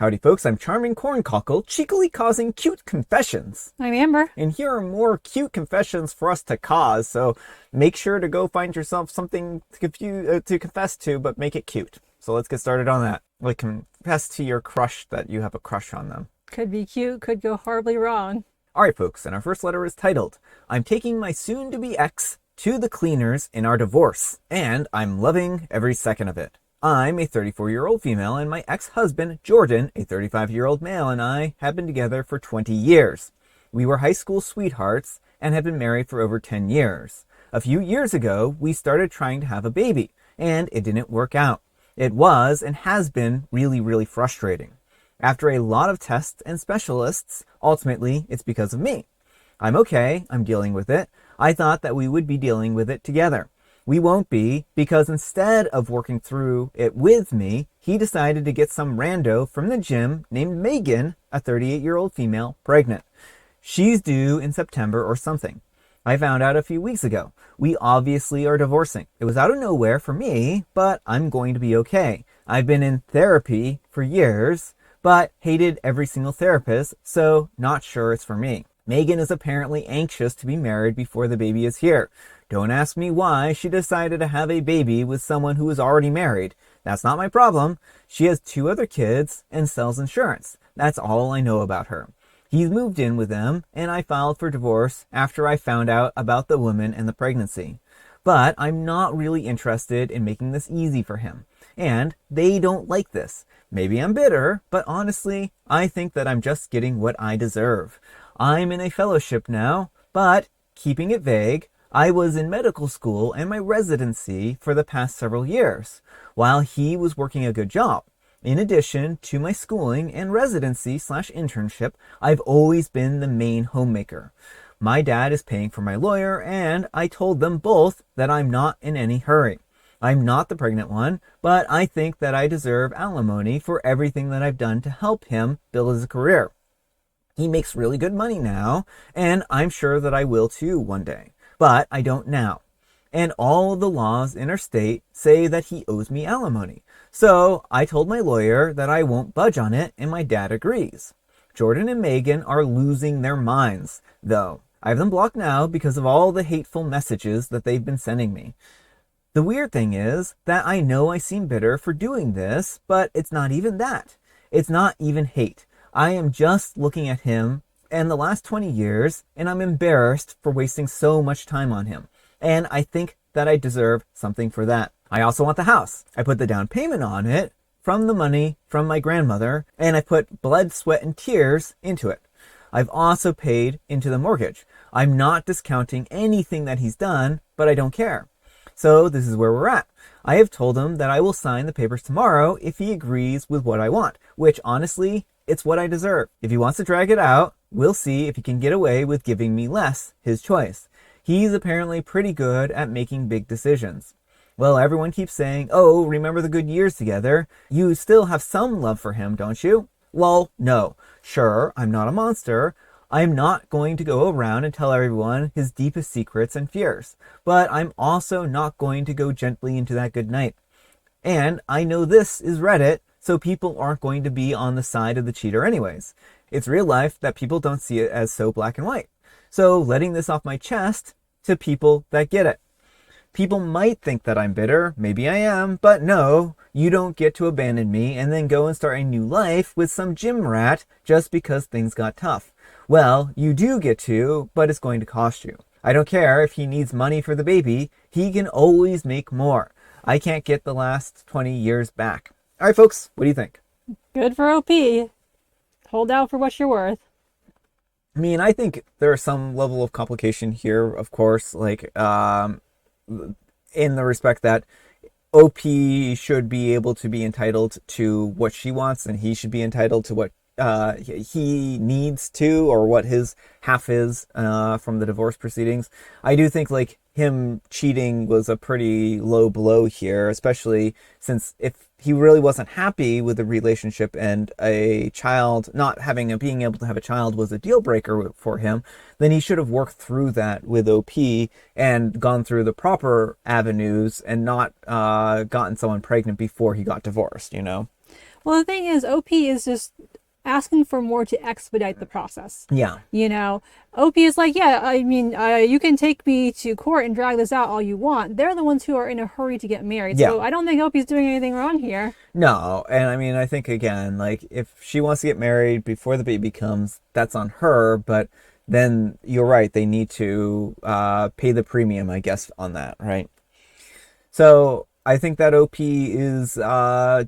Howdy folks, I'm Charming Corncockle, cheekily causing cute confessions. I'm Amber. And here are more cute confessions for us to cause, so make sure to go find yourself something to confess to, but make it cute. So let's get started on that. Like, confess to your crush that you have a crush on them. Could be cute, could go horribly wrong. Alright folks, and our first letter is titled, I'm taking my soon-to-be ex to the cleaners in our divorce, and I'm loving every second of it. I'm a 34-year-old female, and my ex-husband, Jordan, a 35-year-old male, and I have been together for 20 years. We were high school sweethearts and have been married for over 10 years. A few years ago, we started trying to have a baby, and it didn't work out. It was and has been really frustrating. After a lot of tests and specialists, ultimately, it's because of me. I'm okay, I'm dealing with it. I thought that we would be dealing with it together. We won't be, because instead of working through it with me, he decided to get some rando from the gym named Megan, a 38-year-old female, pregnant. She's due in September or something. I found out a few weeks ago. We obviously are divorcing. It was out of nowhere for me, but I'm going to be okay. I've been in therapy for years, but hated every single therapist, so not sure it's for me. Megan is apparently anxious to be married before the baby is here. Don't ask me why she decided to have a baby with someone who is already married. That's not my problem. She has 2 other kids and sells insurance. That's all I know about her. He's moved in with them, and I filed for divorce after I found out about the woman and the pregnancy. But I'm not really interested in making this easy for him. And they don't like this. Maybe I'm bitter, but honestly, I think that I'm just getting what I deserve. I'm in a fellowship now, but keeping it vague, I was in medical school and my residency for the past several years, while he was working a good job. In addition to my schooling and residency/internship, I've always been the main homemaker. My dad is paying for my lawyer, and I told them both that I'm not in any hurry. I'm not the pregnant one, but I think that I deserve alimony for everything that I've done to help him build his career. He makes really good money now, and I'm sure that I will too one day. But I don't now. And all the laws in our state say that he owes me alimony. So I told my lawyer that I won't budge on it, and my dad agrees. Jordan and Megan are losing their minds, though. I have them blocked now because of all the hateful messages that they've been sending me. The weird thing is that I know I seem bitter for doing this, but it's not even that. It's not even hate. I am just looking at him and the last 20 years, and I'm embarrassed for wasting so much time on him. And I think that I deserve something for that. I also want the house. I put the down payment on it from the money from my grandmother, and I put blood, sweat, and tears into it. I've also paid into the mortgage. I'm not discounting anything that he's done, but I don't care. So this is where we're at. I have told him that I will sign the papers tomorrow if he agrees with what I want, which honestly, it's what I deserve. If he wants to drag it out, we'll see if he can get away with giving me less, his choice. He's apparently pretty good at making big decisions. Well, everyone keeps saying, oh, remember the good years together. You still have some love for him, don't you? Well, no. Sure, I'm not a monster. I'm not going to go around and tell everyone his deepest secrets and fears. But I'm also not going to go gently into that good night. And I know this is Reddit, so people aren't going to be on the side of the cheater anyways. It's real life that people don't see it as so black and white. So letting this off my chest to people that get it. People might think that I'm bitter, maybe I am, but no, you don't get to abandon me and then go and start a new life with some gym rat just because things got tough. Well, you do get to, but it's going to cost you. I don't care if he needs money for the baby, he can always make more. I can't get the last 20 years back. All right, folks, what do you think? Good for OP. Hold out for what you're worth. I mean, I think there's some level of complication here, of course, like, in the respect that OP should be able to be entitled to what she wants, and he should be entitled to what he needs to, or what his half is from the divorce proceedings. I do think like him cheating was a pretty low blow here, especially since if he really wasn't happy with the relationship and a child, not having being able to have a child was a deal breaker for him, then he should have worked through that with OP and gone through the proper avenues and not gotten someone pregnant before he got divorced, you know? Well, the thing is, OP is just asking for more to expedite the process. Yeah. You know, OP is like, yeah, I mean, you can take me to court and drag this out all you want. They're the ones who are in a hurry to get married. Yeah. So I don't think OP is doing anything wrong here. No, and I mean, I think again, like if she wants to get married before the baby comes, that's on her. But then you're right; they need to pay the premium, I guess, on that, right? So I think that OP is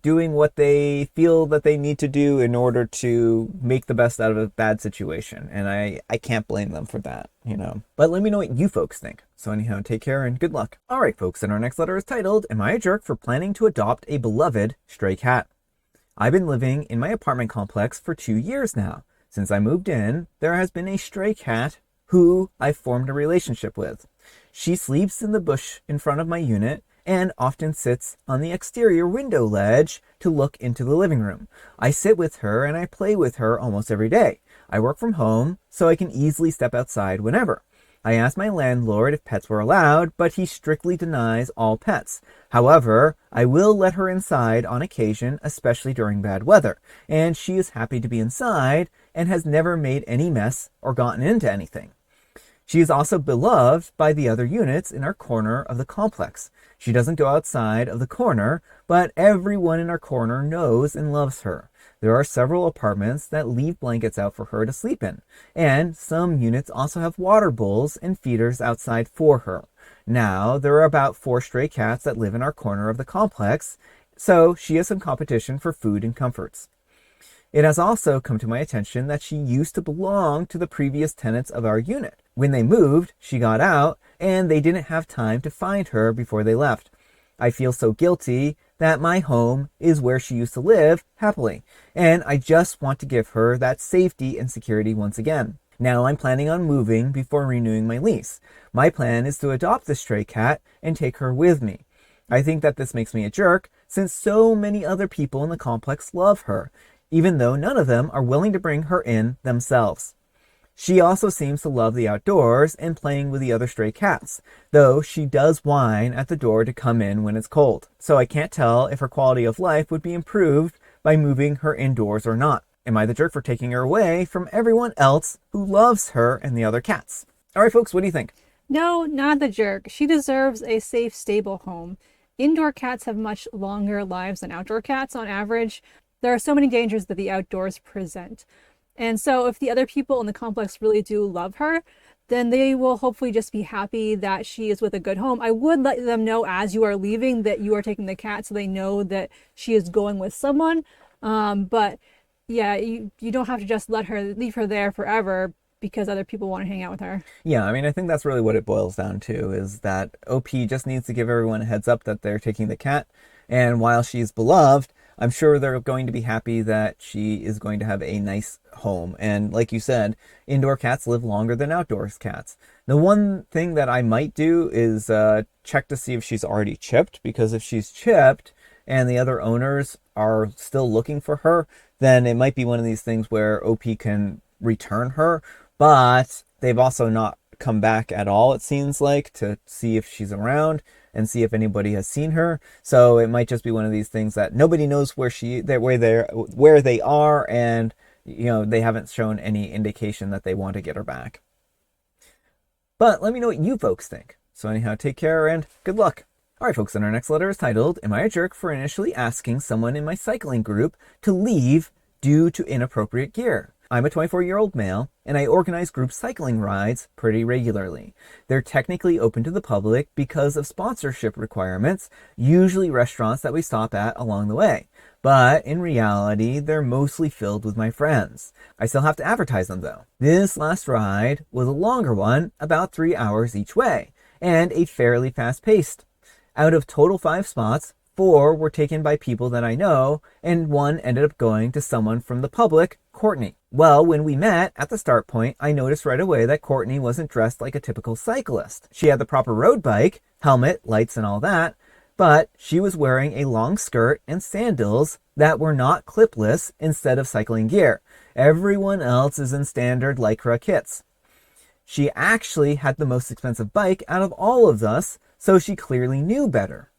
doing what they feel that they need to do in order to make the best out of a bad situation. And I can't blame them for that, you know. But let me know what you folks think. So anyhow, take care and good luck. All right, folks, and our next letter is titled, Am I a Jerk for Planning to Adopt a Beloved Stray Cat? I've been living in my apartment complex for 2 years now. Since I moved in, there has been a stray cat who I've formed a relationship with. She sleeps in the bush in front of my unit and often sits on the exterior window ledge to look into the living room. I sit with her and I play with her almost every day. I work from home, so I can easily step outside whenever. I asked my landlord if pets were allowed, but he strictly denies all pets. However, I will let her inside on occasion, especially during bad weather, and she is happy to be inside and has never made any mess or gotten into anything. She is also beloved by the other units in our corner of the complex. She doesn't go outside of the corner, but everyone in our corner knows and loves her. There are several apartments that leave blankets out for her to sleep in, and some units also have water bowls and feeders outside for her. Now, there are about 4 stray cats that live in our corner of the complex, so she has some competition for food and comforts. It has also come to my attention that she used to belong to the previous tenants of our unit. When they moved, she got out, and they didn't have time to find her before they left. I feel so guilty that my home is where she used to live happily, and I just want to give her that safety and security once again. Now I'm planning on moving before renewing my lease. My plan is to adopt the stray cat and take her with me. I think that this makes me a jerk, since so many other people in the complex love her, even though none of them are willing to bring her in themselves. She also seems to love the outdoors and playing with the other stray cats, though she does whine at the door to come in when it's cold. So I can't tell if her quality of life would be improved by moving her indoors or not. Am I the jerk for taking her away from everyone else who loves her and the other cats? All right, folks, what do you think? No, not the jerk. She deserves a safe, stable home. Indoor cats have much longer lives than outdoor cats on average. There are so many dangers that the outdoors present. And so if the other people in the complex really do love her, then they will hopefully just be happy that she is with a good home. I would let them know as you are leaving that you are taking the cat so they know that she is going with someone. But yeah, you don't have to just leave her there forever because other people want to hang out with her. Yeah, I mean, I think that's really what it boils down to, is that OP just needs to give everyone a heads up that they're taking the cat. And while she's beloved, I'm sure they're going to be happy that she is going to have a nice home. And like you said, indoor cats live longer than outdoors cats. The one thing that I might do is check to see if she's already chipped, because if she's chipped and the other owners are still looking for her, then it might be one of these things where OP can return her, but they've also not come back at all, it seems like, to see if she's around and see if anybody has seen her. So it might just be one of these things that nobody knows where they are, and you know, they haven't shown any indication that they want to get her back. But let me know what you folks think. So anyhow, take care and good luck. All right, folks, and our next letter is titled, Am I a Jerk for Initially Asking Someone in My Cycling Group to Leave Due to Inappropriate Gear? I'm a 24-year-old male, and I organize group cycling rides pretty regularly. They're technically open to the public because of sponsorship requirements, usually restaurants that we stop at along the way. But in reality, they're mostly filled with my friends. I still have to advertise them, though. This last ride was a longer one, about 3 hours each way, and a fairly fast-paced. Out of total 5 spots, 4 were taken by people that I know, and 1 ended up going to someone from the public, Courtney. Well, when we met at the start point, I noticed right away that Courtney wasn't dressed like a typical cyclist. She had the proper road bike, helmet, lights, and all that, but she was wearing a long skirt and sandals that were not clipless instead of cycling gear. Everyone else is in standard Lycra kits. She actually had the most expensive bike out of all of us, so she clearly knew better.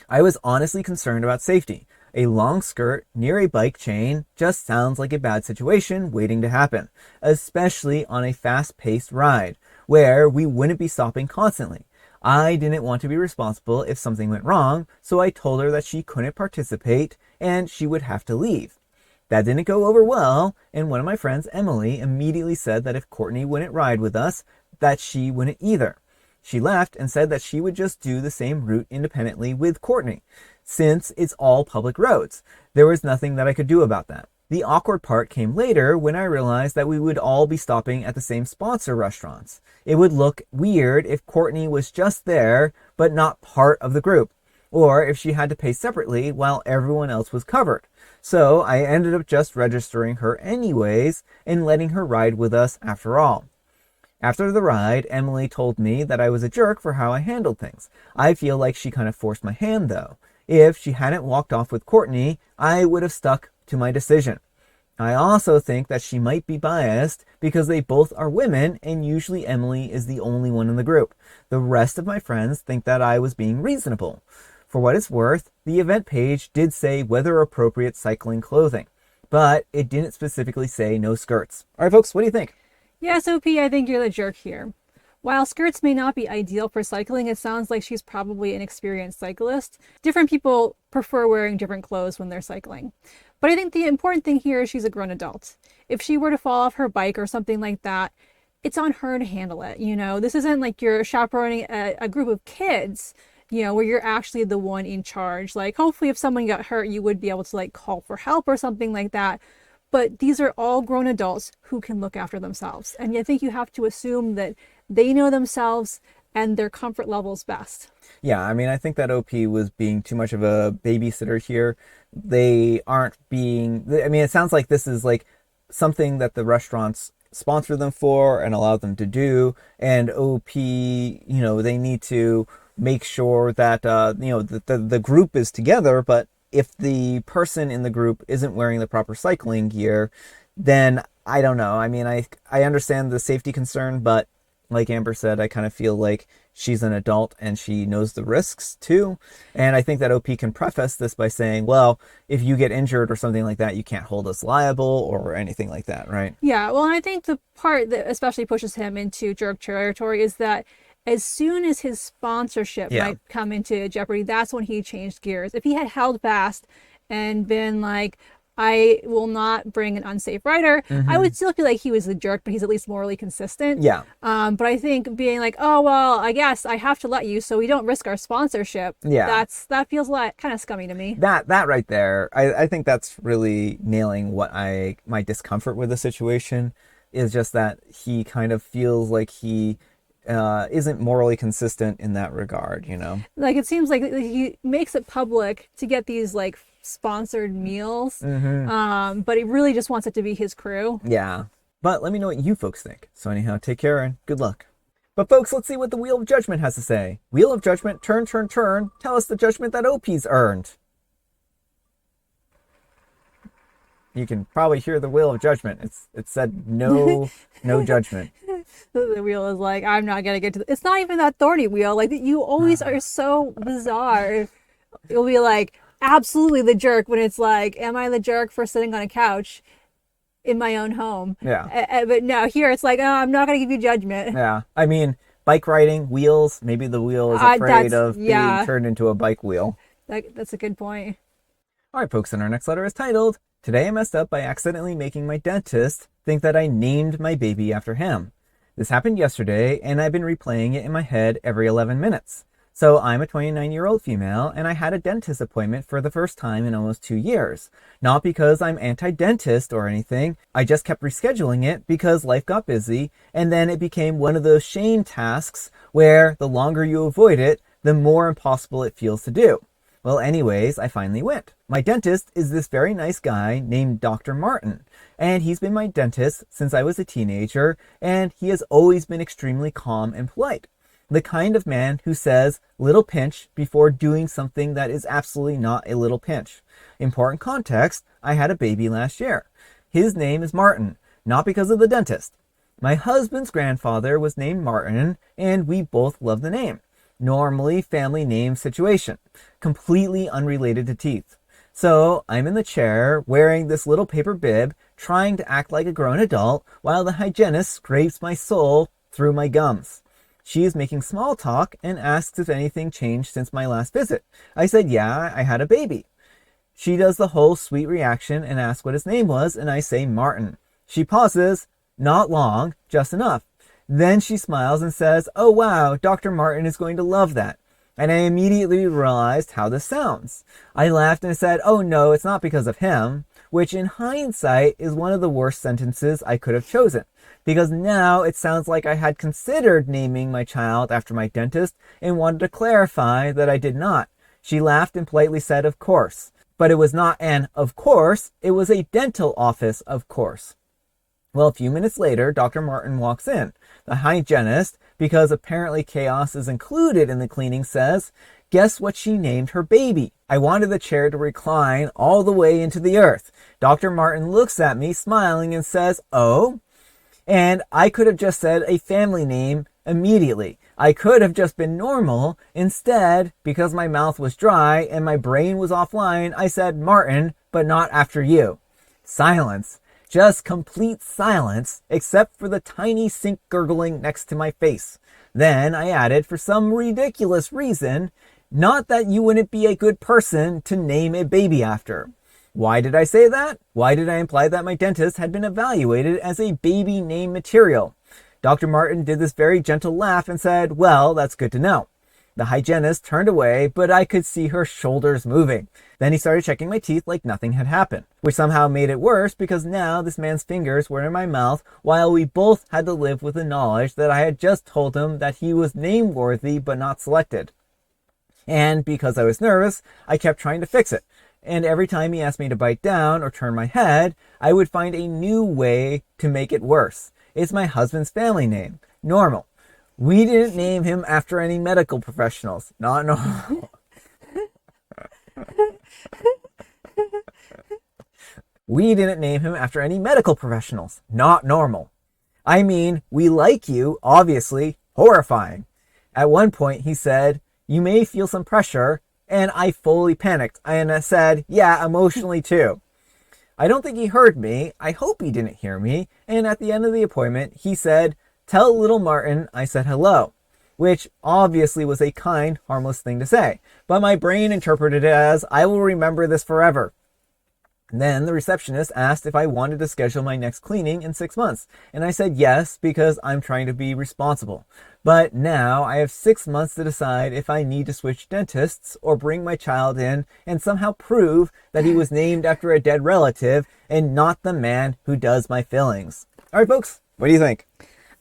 I was honestly concerned about safety. A long skirt near a bike chain just sounds like a bad situation waiting to happen, especially on a fast-paced ride, where we wouldn't be stopping constantly. I didn't want to be responsible if something went wrong, so I told her that she couldn't participate and she would have to leave. That didn't go over well, and one of my friends, Emily, immediately said that if Courtney wouldn't ride with us, that she wouldn't either. She left and said that she would just do the same route independently with Courtney, since it's all public roads. There was nothing that I could do about that. The awkward part came later when I realized that we would all be stopping at the same sponsor restaurants. It would look weird if Courtney was just there, but not part of the group, or if she had to pay separately while everyone else was covered. So I ended up just registering her anyways and letting her ride with us after all. After the ride, Emily told me that I was a jerk for how I handled things. I feel like she kind of forced my hand though. If she hadn't walked off with Courtney, I would have stuck to my decision. I also think that she might be biased because they both are women and usually Emily is the only one in the group. The rest of my friends think that I was being reasonable. For what it's worth, the event page did say weather appropriate cycling clothing, but it didn't specifically say no skirts. All right, folks, what do you think? Yes, OP, I think you're the jerk here. While skirts may not be ideal for cycling, it sounds like she's probably an experienced cyclist. Different people prefer wearing different clothes when they're cycling. But I think the important thing here is she's a grown adult. If she were to fall off her bike or something like that, it's on her to handle it. You know, this isn't like you're chaperoning a group of kids, you know, where you're actually the one in charge. Like, hopefully if someone got hurt, you would be able to like call for help or something like that. But these are all grown adults who can look after themselves. And I think you have to assume that they know themselves and their comfort levels best. Yeah, I mean, I think that OP was being too much of a babysitter here. They aren't being, I mean, it sounds like this is like something that the restaurants sponsor them for and allow them to do. And OP, you know, they need to make sure that, you know, the group is together, but if the person in the group isn't wearing the proper cycling gear, then I don't know. I mean, I understand the safety concern, but like Amber said, I kind of feel like she's an adult and she knows the risks too. And I think that OP can preface this by saying, well, if you get injured or something like that, you can't hold us liable or anything like that, right? Yeah, well, and I think the part that especially pushes him into jerk territory is that as soon as his sponsorship might come into jeopardy, that's when he changed gears. If he had held fast and been like, I will not bring an unsafe rider, I would still feel like he was a jerk, but he's at least morally consistent. Yeah. But I think being like, oh, well, I guess I have to let you so we don't risk our sponsorship. Yeah. That feels like kind of scummy to me. That right there, I think that's really nailing what my discomfort with the situation is, just that he kind of feels like he isn't morally consistent in that regard, you know? Like, it seems like he makes it public to get these like sponsored meals, but he really just wants it to be his crew. Yeah, but let me know what you folks think. So anyhow, take care and good luck. But folks, let's see what the Wheel of Judgment has to say. Wheel of Judgment, turn, turn, turn. Tell us the judgment that OP's earned. You can probably hear the Wheel of Judgment. It said no judgment. The wheel is like, I'm not gonna get to it's not even that thorny wheel. Like, you always are so bizarre. You'll be like, absolutely the jerk, when it's like, am I the jerk for sitting on a couch in my own home? Yeah. But no, here it's like, oh, I'm not gonna give you judgment. Yeah. I mean, bike riding, wheels, maybe the wheel is afraid of being turned into a bike wheel. That's a good point. All right, folks, and our next letter is titled, Today I messed up by accidentally making my dentist think that I named my baby after him. This happened yesterday, and I've been replaying it in my head every 11 minutes. So I'm a 29-year-old female, and I had a dentist appointment for the first time in almost 2 years. Not because I'm anti-dentist or anything, I just kept rescheduling it because life got busy, and then it became one of those shame tasks where the longer you avoid it, the more impossible it feels to do. Well, anyways, I finally went. My dentist is this very nice guy named Dr. Martin, and he's been my dentist since I was a teenager, and he has always been extremely calm and polite. The kind of man who says little pinch before doing something that is absolutely not a little pinch. Important context, I had a baby last year. His name is Martin, not because of the dentist. My husband's grandfather was named Martin, and we both love the name. Normally family name situation, completely unrelated to teeth. So I'm in the chair wearing this little paper bib, trying to act like a grown adult while the hygienist scrapes my soul through my gums. She is making small talk and asks if anything changed since my last visit. I said, yeah, I had a baby. She does the whole sweet reaction and asks what his name was, and I say Martin. She pauses, not long, just enough. Then she smiles and says, oh wow, Dr. Martin is going to love that. And I immediately realized how this sounds. I laughed and said, oh no, it's not because of him, which in hindsight is one of the worst sentences I could have chosen, because now it sounds like I had considered naming my child after my dentist and wanted to clarify that I did not. She laughed and politely said, of course. But it was not an of course, it was a dental office of course. Well, a few minutes later, Dr. Martin walks in. The hygienist, because apparently chaos is included in the cleaning, says, guess what she named her baby? I wanted the chair to recline all the way into the earth. Dr. Martin looks at me, smiling, and says, oh? And I could have just said a family name immediately. I could have just been normal. Instead, because my mouth was dry and my brain was offline, I said Martin, but not after you. Silence. Just complete silence, except for the tiny sink gurgling next to my face. Then I added, for some ridiculous reason, not that you wouldn't be a good person to name a baby after. Why did I say that? Why did I imply that my dentist had been evaluated as a baby name material? Dr. Martin did this very gentle laugh and said, well, that's good to know. The hygienist turned away, but I could see her shoulders moving. Then he started checking my teeth like nothing had happened, which somehow made it worse because now this man's fingers were in my mouth while we both had to live with the knowledge that I had just told him that he was name-worthy but not selected. And because I was nervous, I kept trying to fix it. And every time he asked me to bite down or turn my head, I would find a new way to make it worse. It's my husband's family name, Normal. We didn't name him after any medical professionals. Not normal. We didn't name him after any medical professionals. Not normal. I mean, we like you, obviously. Horrifying. At one point, he said, you may feel some pressure, and I fully panicked. And I said, yeah, emotionally too. I don't think he heard me. I hope he didn't hear me. And at the end of the appointment, he said, tell little Martin I said hello, which obviously was a kind, harmless thing to say. But my brain interpreted it as, I will remember this forever. Then the receptionist asked if I wanted to schedule my next cleaning in 6 months. And I said yes, because I'm trying to be responsible. But now I have 6 months to decide if I need to switch dentists or bring my child in and somehow prove that he was named after a dead relative and not the man who does my fillings. All right, folks, what do you think?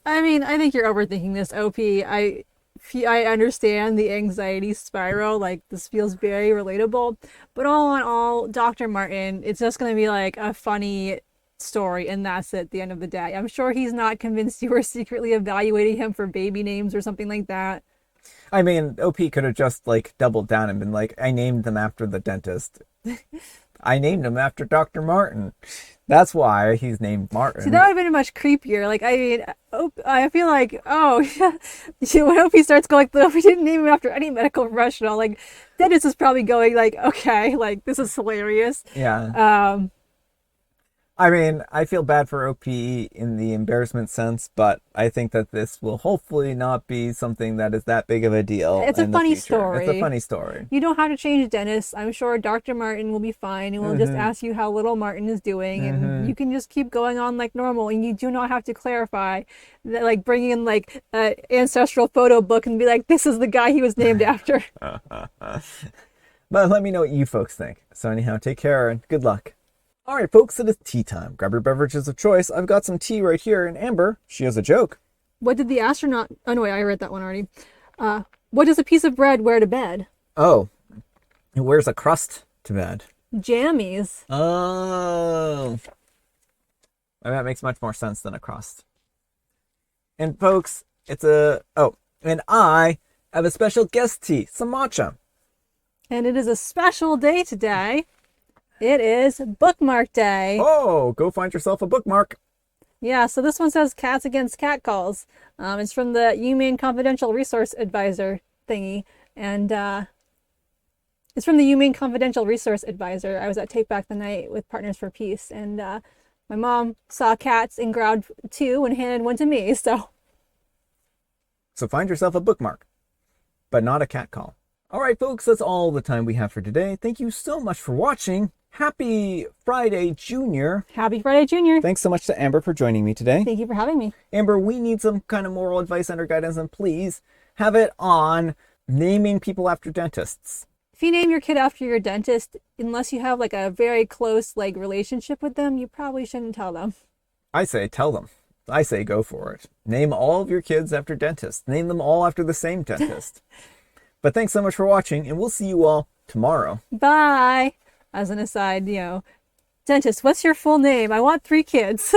I mean, I think you're overthinking this, OP. I understand the anxiety spiral. Like, this feels very relatable. But all in all, Dr. Martin, it's just going to be like a funny story, and that's it at the end of the day. I'm sure he's not convinced you were secretly evaluating him for baby names or something like that. I mean, OP could have just, like, doubled down and been like, I named them after the dentist. I named him after Dr. Martin. That's why he's named Martin. See, that would have been much creepier. Like, I mean, I feel like, oh, yeah. When Opie starts going, like, we didn't name him after any medical professional, like, dentist is probably going, like, okay, like, this is hilarious. Yeah. I mean, I feel bad for OP in the embarrassment sense, but I think that this will hopefully not be something that is that big of a deal. It's a funny story. It's a funny story. You don't have to change dentists. I'm sure Dr. Martin will be fine and will just ask you how little Martin is doing, and you can just keep going on like normal, and you do not have to clarify that, like, bring in like an ancestral photo book and be like, this is the guy he was named after. But let me know what you folks think. So anyhow, take care and good luck. All right, folks, it is tea time. Grab your beverages of choice. I've got some tea right here, and Amber, she has a joke. What did the astronaut... Oh, no, wait, I read that one already. What does a piece of bread wear to bed? Oh, it wears a crust to bed. Jammies. Oh. Well, that makes much more sense than a crust. And, folks, it's a... Oh, and I have a special guest tea, some matcha. And it is a special day today. It is Bookmark Day. Oh, go find yourself a bookmark. Yeah, so this one says Cats Against Catcalls. It's from the Humane Confidential Resource Advisor thingy. And It's from the Humane Confidential Resource Advisor. I was at Take Back the Night with Partners for Peace, and my mom saw cats and growled too and handed one to me. So find yourself a bookmark, but not a cat call. All right, folks, that's all the time we have for today. Thank you so much for watching. Happy Friday, Junior. Happy Friday, Junior. Thanks so much to Amber for joining me today. Thank you for having me. Amber, we need some kind of moral advice and or guidance, and please have it on naming people after dentists. If you name your kid after your dentist, unless you have like a very close like relationship with them, you probably shouldn't tell them. I say tell them. I say go for it. Name all of your kids after dentists. Name them all after the same dentist. But thanks so much for watching, and we'll see you all tomorrow. Bye. As an aside, dentist, what's your full name? I want 3 kids.